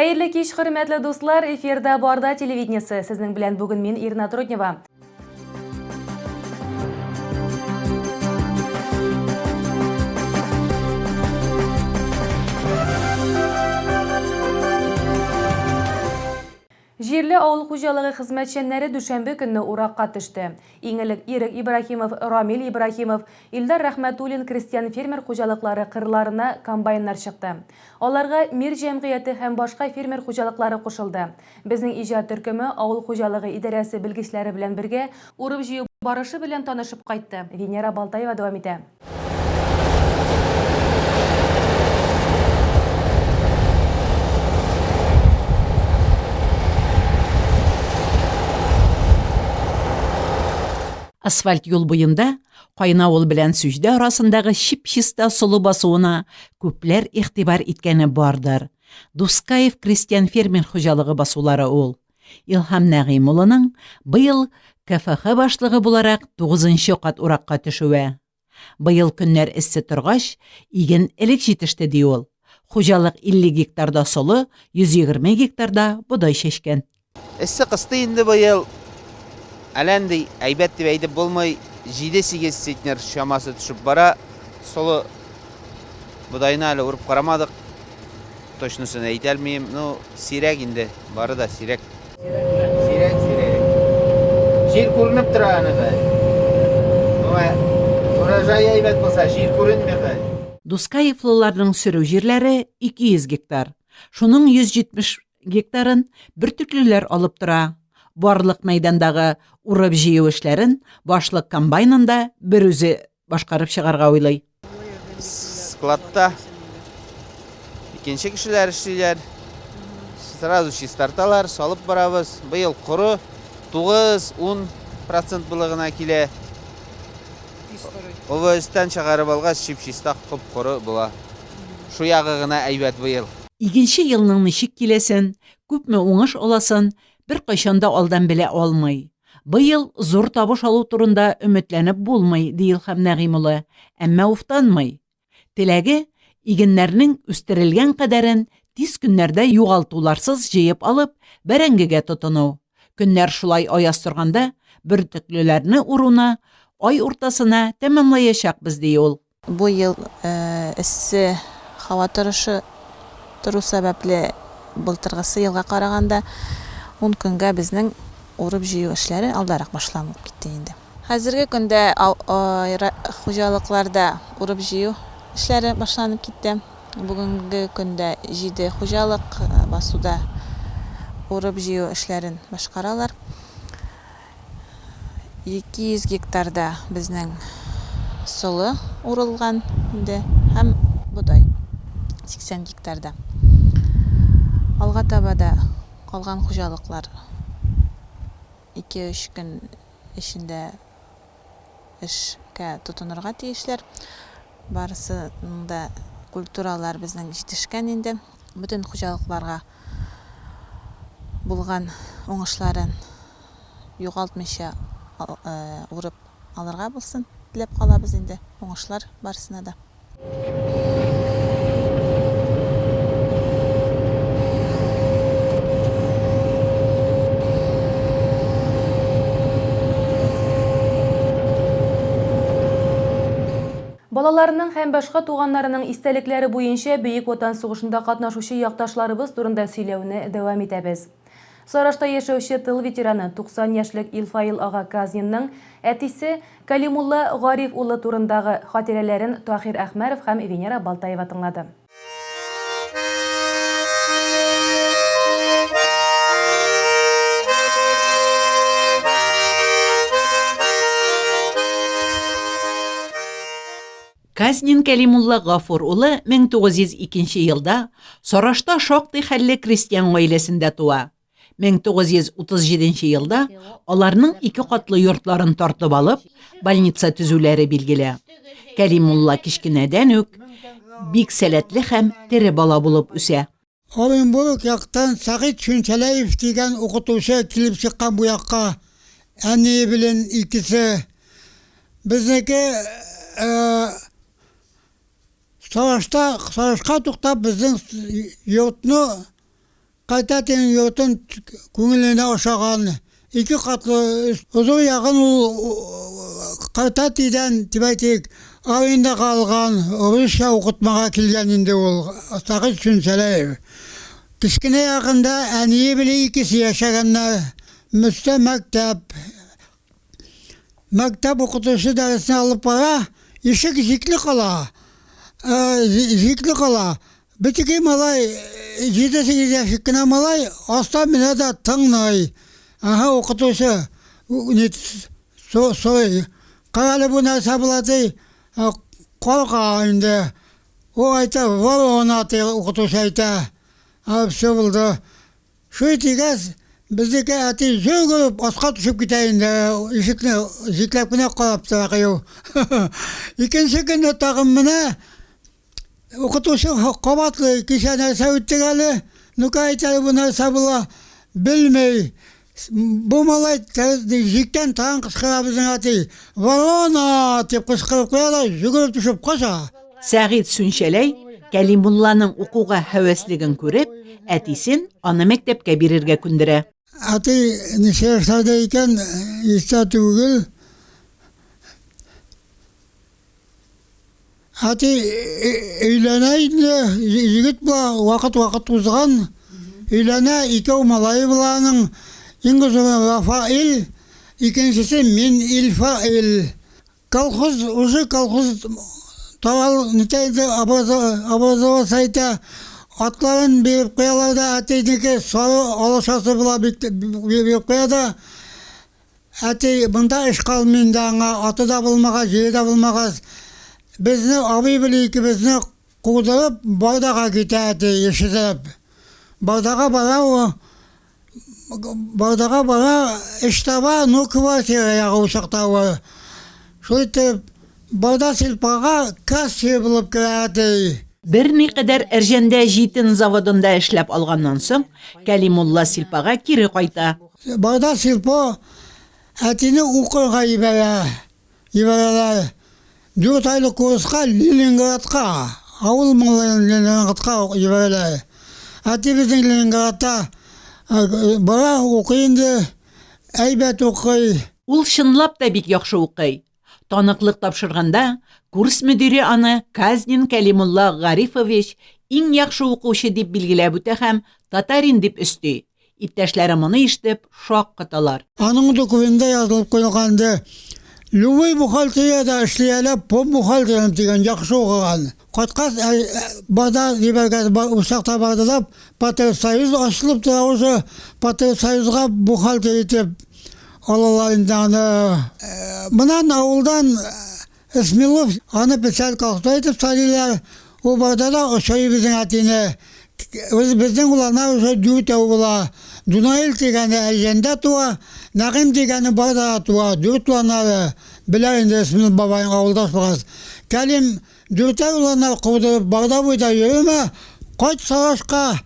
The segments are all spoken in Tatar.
Хәерле кич, хөрмәтле дуслар, эфирда Барда телевидениесе. Сезнең белән бүген мин Ирина Труднева. Җирле авыл хуҗалыгы хезмәтчәннәре дүшәмбе көнне уракка төште. Иң элек Ирек Ибрахимов, Рамил Ибрахимов, Илдар Рәхмәтуллин крестьян фермер хуҗалыклары кырларына комбайннар чыкты. Аларга Мир җәмгыяте һәм башка фермер хуҗалыклары кушылды. Безнең иҗат төркеме авыл хуҗалыгы идарәсе белгечләре белән бергә урып җыю барышы белән танышып кайтты. Венера Балтаева дәвам итә. Асфальт юл буенда Кайнавыл белән Сүждә арасындагы чип-чиста солы басуына күпләр игътибар иткәне бардыр. Дускаев крестьян фермер хуҗалыгы басулары ул. Илһам Нәгыйм улының быел КФХ башлыгы буларак 9нчы кат уракка төшүе. Быел көннәр эссе торгач, иген элек җитеште ди ул. Хуҗалык 50 гектарда солы, 120 гектарда бодай чәчкән. Эссе кысты инде быел. Әләнди әйбәт дип әйтеп булмый, 7-8 центнер шамасы төшеп бара. Солы будайны әле урып карамадык. Точнысын әйтә алмыйм. Сирәк инде, бары да сирәк. Сирәк. Җир күренеп тора аны да. Урожай әйбәт булса, җир күренмәй. Дускаевлыларның сөрү җирләре 200 гектар. Шуның 170 гектарын бертөклеләр алып тора. Барлык мәйдандагы урып җыю эшләрен башлык комбайнында бер үзе башкарып чыгарга уйлый. Складта икенче кешеләр эшлиләр. Сразу чистарталар, салып барабыз. Быел коры 9-10% булыгына килә. Овыстан чыгарып алгач чип-чиста кып-коры була. Шу ягы гына әйбәт быел. Игенче елның ничек киләсен, күпме уңыш аласын бер кайчанда алдан белә алмый. Быел зур табыш алу турында өметләнеп булмый, ди Илһам Нәгыйм улы, әмма уфтанмый. Теләге игеннәрнең үстерелгән кадәрен тиз көннәрдә югалтуларсыз җыеп алып, бәрәңгегә тотыну. Көннәр шулай аяз торганда, бертөклеләрне уруна ай уртасына тәмамлаячакбыз, ди ул. Бу ел эссе һава тору сәбәпле былтыргысы елга караганда 10 көнгә безнең урып җыю эшләре алдарак башланып китте инде. Хәзерге көндә хуҗалыкларда урып җыю эшләре башланып китте. Бүгенге көндә 7 хуҗалык басуда урып җыю эшләрен башкаралар. 200 гектарда безнең солы урылган инде һәм будай 80 гектарда. Алга табада калган хуҗалыклар 2-3 көн эчендә эшкә тотынырга тиешләр. Барысының да культуралар безнең җитешкән инде. Бүтән хуҗалыкларга булган уңышларын югалтмыйча урып алырга булсын дип калабыз инде. Уңышлар барысына да. Балаларының һәм башка туганнарының истәлекләре буенча Бөек Ватан сугышында катнашучы якташларыбыз турында сөйләүне дәвам итәбез. Сарашта яшәүче тыл ветераны 90 яшьлек Илфаил ага Казнинның әтисе Калимулла Гариф улы турындагы хатирәләрен Тахир Әхмәров һәм Венера Балтаева тыңлады. Казнин Калимулла Гафур улы 1902 елда Сарашта шактый хәлле крестьян гаиләсендә туа. 1937 елда аларның 2 катлы йортларын тартып алып, больница төзүләре билгеле. Калимулла кичкенәдән үк бик сәләтле һәм тере бала булып үсә. Оренбург яктан Сагит Шүнчәләев дигән укытучы килеп чыккан бу якка. Әни белән икесе. Безнеке Сарашка туктап безнең йортны Қайта тен йотын көңіліне ошаған. 2 қатлы ұзы яғын қайта тиден тибайтек айында қалған орысша оқытмаға келгенінде ол Сағит Сүнселеев. Кішкене яғында әние біле икisi яшағанна мүсті мәктәп оқытушы дәрісіне алып бара, ешік жиклі қала. Бітіке малай, 7-8 яшықкіна малай, аста мені да тыңнай. Оқытушы, қағалы бұл нәрсе болады, қолға енді. О айта, ол оны аты оқытушы айта. Все болды. Шу етегіз, біздеке әті жөгіп, асқа түсіп кетейінді, ешікні жиклеп күне қойапты ақиу. Екінші күнді тағым міне, оқытушы қабатлы кеше нәрсе өттігәлі, нүкі айтады бұл нәрсе бұла білмей. Бұл малай жиктен тағын қышқыра біздің әті. Варона деп қышқырып қояды, жүгіріп түсіп қоша. Сәғит Сүнчәләй Кәлимулланың оқуға һәвәслеген күреп, әтисен аны мәктәпкә бирергә күндерә. Әті неше жасарда екен, есте түгіл. Әті үйленейді, жігіт бұла вақыт ұзған. Үйлене, 2 малайы бұланың. Енгізуі Рафаил, екіншісі Min Ilfail. Колхоз, уже колхоз тавал нетейді образова сайта атларын беріп қояларды, әтейдеке сары алашасы бұла беріп қояды. Әтей бұнда ішқал мендаңа, аты да болмағаз, жері да болмағаз. Бізді абай білейкі бізді қудырып, бардаға кете әтей ешізіп. Бардаға бара іштаба, квартира яғы ұшақтауы. Шөйтіп, барда сілпаға кәссе болып кірәді. Бір қадар Әржәндә житін заводында эшләп алганнан соң, Кәлимулла силпаға кире кайта. Барда сілпа әтіні ұқырға ебәрәләр. 4 айлық курсқа Ленинградқа, ауыл малайын Ленинградқа ебәрәләр. Әті біздің Ленинградта бара оқиынды, әйбәт оқи. Ул шынлап та бик яхшы укый. Таныклык тапшырганда, курс мөдире аны Казнин Кәлимулла Гарифович иң яхшы укучы дип билгеләп үтә һәм татарин дип өсти. Иптәшләре моны ишетеп шок каталар. Аның документында язылып куелганда, любой бухгалтерияда эшләп, по бухгалтериям дигән яхшы укыган. Кайткас бада дибәргә усакта бардылап, Патриотсоюз ачылып тора уже, Патриотсоюзга бухгалтер итеп алалар инде аны. Монан авылдан Исмилов аны печаль колхозда итеп салилар. О барда да ошой безнең әтине. Безнең уларна уже дүртәү була. Дунаил дигәне Әрҗәндә туа, Нәгыйм дигәне барда туа. Дүрт уларны белә инде Исмилов бабайның авылдаш булгас. Кәлим дүртәү уларны кудырып барда буйда йөрмә. Кайт сарашка.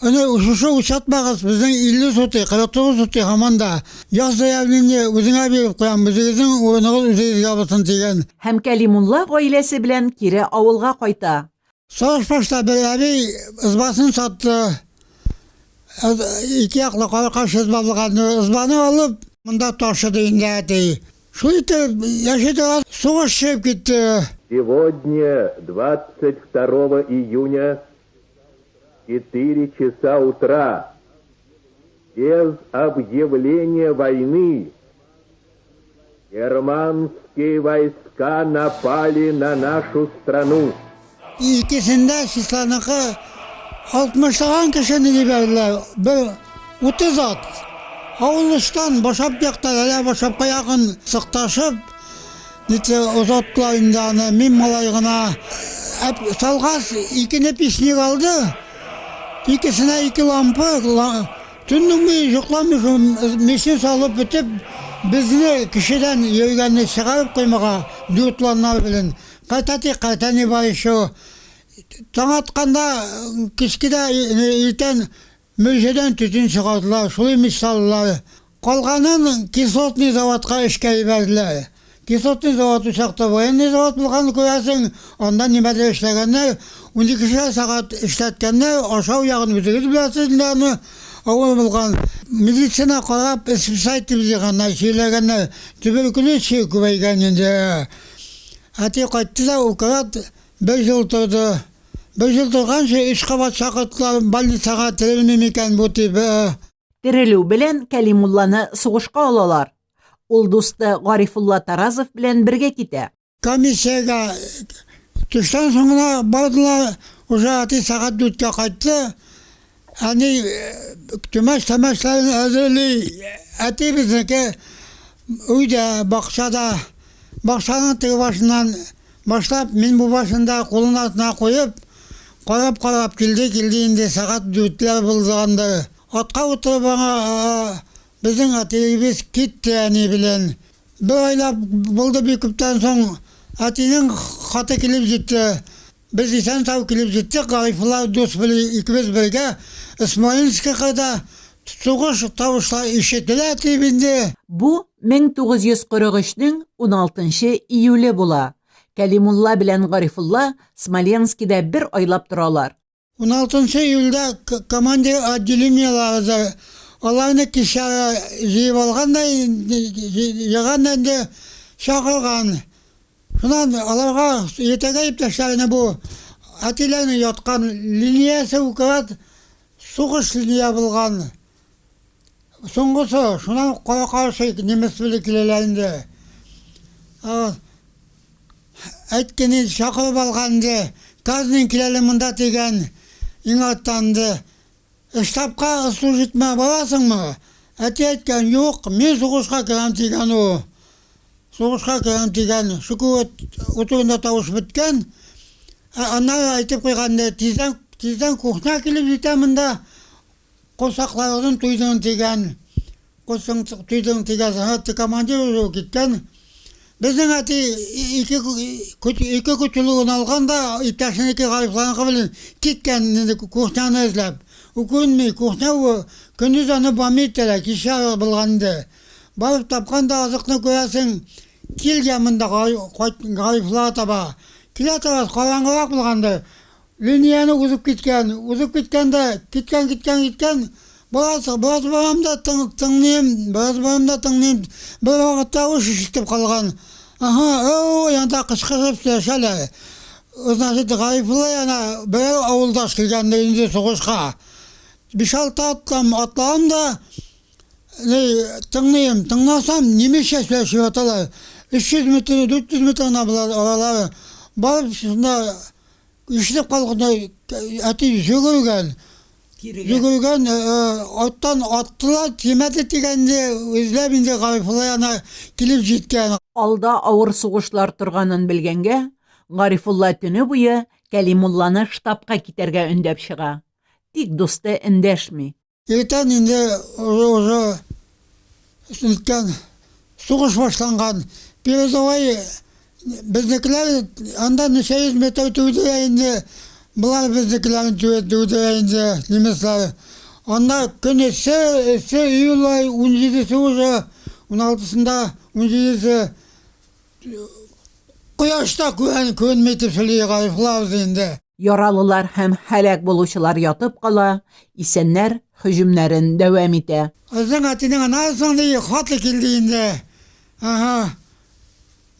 Аны ушушу учатмагыз, безнең 50 соты, 49 соты һаманда. Яз заявление үзеңә биреп куям, безнең урыныгыз үзегезгә булсын дигән. Һәм Кәлимулла гаиләсе белән кире авылга кайта. Сараш башта бер әби ызбасын сатты. 2 яклы каракаш ызбалыган ызбаны алып, монда ташыды инде әти. Шул итеп яшәде, сугыш чыгып китте. Сегодня, 22 июня, 4 часа утра, без объявления войны, германские войска напали на нашу страну. İkisinde Şislanak'a 60'lıgan kişini giberler. 30 at. Avuluştan boşap yaktalar, boşapka yakın sıktaşıp, nite uzatlarından min malayığına salgaz 2 pişnik aldı. İkisine 2 lampı, tündün bir yıklamış, meşin salıp bitip, bizni kişiden yörgenini çıkarıp koymağa dürtlanlar bilin. Qaytani var şu. Taң atqanda kişkide iten müjeden tütün çıkardılar. Şunu misallar. Kalganın kislotni zavatqa işke verdiler. кислотный завод учакта военный завод булганын көрәсең, анда немеде эшләгәнне, 12 сагат эшләткәнне, ашау ягын үзегез беләсезләрме? Авыл булган медицина карап, специалист дигәнне сөйләгәнне, туберкулез күбәйгән инде. Әти кайтты да укырат 5 ел торды. 5 ел торганчы 3 кабат шакырттылар, больницага терелми микән бу тибе. Терелү белән Кәлимулланы сугышка алалар. Ул дусты Гарифулла Таразов белән бергә китә. Комиссияга төштән соңына бардылар, уже әти сагат 4-кә кайтты. Әни төмәш-төмәшләрен әзерли. Әти безнеке өйдә, бакчада, бакчаның теге башыннан башлап, мин бу башында кулын артына куеп, карап килде инде сагат 4-ләр булганды. Атка утырып аңа безнең әтиебез китте әни белән. Бер айлап булды бик күптән соң әтинең хаты килеп җитте. Biz isen sağ kilip gittik, Garifullah dost böyle ikimiz bölge İsmailska'da soğuş tavuşlar işittiler tibinde. Bu 1943-нең 16 июле була. Кәлимулла белән Гарифулла Смоленскида бер айлап торалар. 16 июльдә командир отделениялары аларны кишә җыеп алганда, яганда чакырган. Шунан аларга етәгә иптәшләрне бу әтиләрне яткан линиясе укырат сугыш линия булган. Соңгысы шунан каршы немец белән киләләр инде. Әйткәне чакырып алганды, казның киләле монда дигән иңаттанды. Штабка служитма барасыңмы? Әти әйткән, юк, мин сугышка керәм дигән ул. Сугышка керәм дигән, шуку утырында тавыш биткән. Ана әйтеп куйганды, тиздән кухня килеп җитә монда. Косакларын туйдың дигән. Косың туйдың дигән, командир киткән. Безнең әти ике көтүлүгүн алганда, иптәшенеке Гарифулланыкы белән киткән кухняны эзләп. Укунмый, кухня көндүз аны бамыйттыра, кичә булганды. Барып тапканда азыкны күрәсең, килгән монда Гарифулла таба. Килә таба караңгырак булганды. Линияны узып киткәндә, киткән. Biraz baramda tыңлыйм. Bir вакыт тавыш ишетеп калган. Янда кычкырып сөйләшәләр. Значит, Гарифулла яна бер авылдаш килгәндә инде сугышка. 5-6 атлам да тыңласам, немешә сөйләшеп аталар. 300 метр, 400 метрна булалар. Барып шунда ишетеп калганда әти жүгергән. Оттан аттылар, тимәді дигәнде үзләп инде Гарифулла яна килеп җиткән. Алда авыр сугышлар торганын белгәнгә, Гарифулла төне буе Кәлимулланы штабка китәргә өндәп чыга. Тик дусты эндәшми. Иртән инде уже сугыш башланган. Перезавай безнекеләр анда 100 метр түгелдә инде. Bunlar bizdekilerin tüyüdüğünde nemesler. Onlar könesi iyul ay 17'si уже, 16'sında 17'si Куяшта көнмейтіп сөйлей Гарифулла үзенде. Яралылар һәм һәлак булучылар ятып кала, исәннәр һөҗүмнәрен дәвам итә. Үзең әтинең анасыңды хаты килде инде.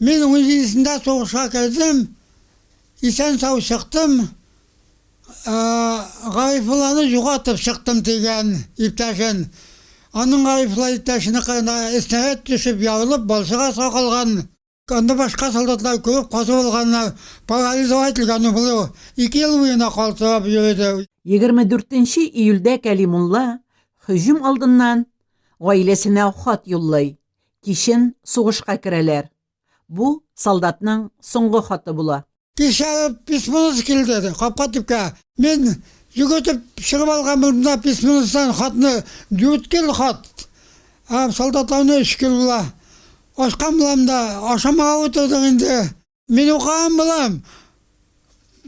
Мин 17'сində соғышқа келдім, исән сау чыктым. Гарифулланы югатып чыктым дигән иптәшен. Аның Гарифулла иптәшенә снаряд төшеп ярылып, балчыга сакалган. Анда башка солдатлар күреп касып алганнар. Парализовать ителгән булу. 2 ел буена калтырап йөрде. 24 июльдә Кәлимулла һөҗүм алдыннан гаиләсенә хат юллый. Кичен сугышка керәләр. Бу солдатның соңгы хаты була. Кешә письмоны килде, капка типкә. Мен йөгетеп чыгып алган булда письмондан хатны дүрткел хат. Солдатларны ишкел була. Ашкан булам да, ашамага утырдык инде. Мен укыган булам.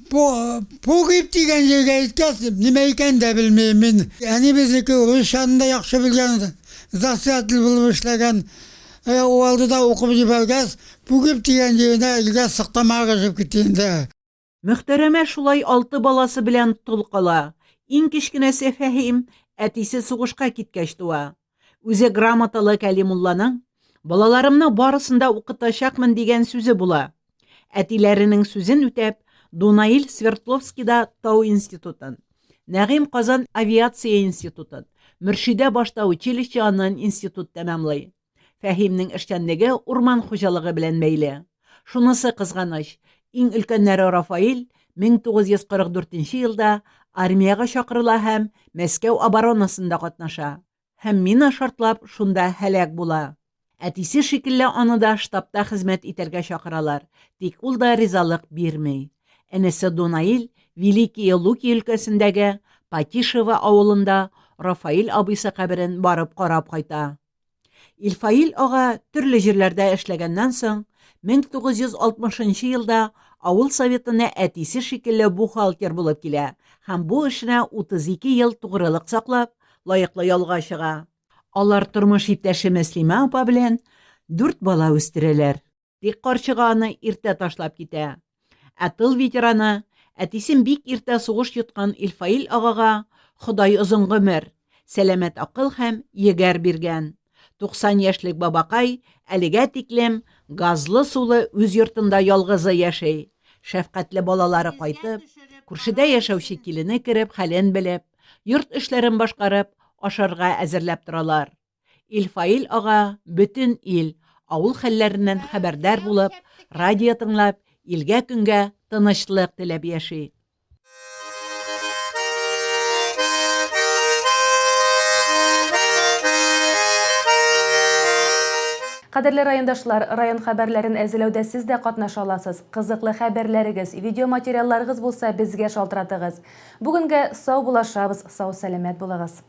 Погиб дигән җиргә иткән, нимә икән дә белмим мин. Әни безнеке Русчаны яхшы белгән, засятел булып эшләгән. O aldı da okumuş belgez, bugün diyen yerine ilge sıktama geçip gittiğinde. Мөхтәрәмә шулай 6 баласы белән тол кала. Иң кечкенәсе Фәһим әтисе сугышка киткәч туа. Үзе грамоталы Кәлимулланың балаларымны барысында укытачакмын дигән сүзе була. Әтиләренең сүзен үтәп, Дунаил Свердловскида Тау институтын, Нәгыйм Казан авиация институтын, Мөршидә башта училище аннан институт тәмамлый. Фәһимнең эшчәнлеге урман хуҗалыгы белән бәйле. Шунысы кызганыч, иң өлкәннәре Рафаил 1944 елда армияга чакырыла һәм Мәскәү оборонасында катнаша. Һәм мина шартлап шунда һәлак була. Әтисе шикелле аны да штабта хезмәт итәргә чакыралар, тик ул да ризалык бирмәй. Әнесе Дунаил Великие Луки өлкәсендәге Патишево авылында Рафаил абыйсы каберен барып карап кайта. Илфаил ага төрле җирләрдә эшләгәннән соң 1960 елда авыл советына әтисе шикелле бухгалтер булып килә һәм бу эшенә 32 ел тугрылык саклап, лаеклы ялга чыга. Алар тормыш иптәше Мәслимә апа белән 4 бала үстерәләр. Тик карчыга аны иртә ташлап китә. Ә тыл ветераны әтисен бик иртә сугыш йоткан Илфаил агага Ходай озын гомер, сәламәт акыл һәм егәр биргән. 90 яшьлек бабакай әлегә тиклем газлы сулы үз йортында ялгызы яшәй. Шәфкатьле балалары кайтып, күршедә яшәүче килене кереп, хәлен белеп, йорт эшләрен башкарып, ашарга әзерләп торалар. Илфаил ага бөтен ил авыл хәлләреннән хәбәрдар булып, радио тыңлап, илгә көнгә тынычлык теләп яши. Кадерле райондашлар, район хәбәрләрен әзерләүдә сез дә катнаша аласыз. Кызыклы хәбәрләрегез, видеоматериалларыгыз булса безгә шалтыратыгыз. Бүгенгә сау булашабыз, сау сәламәт булыгыз.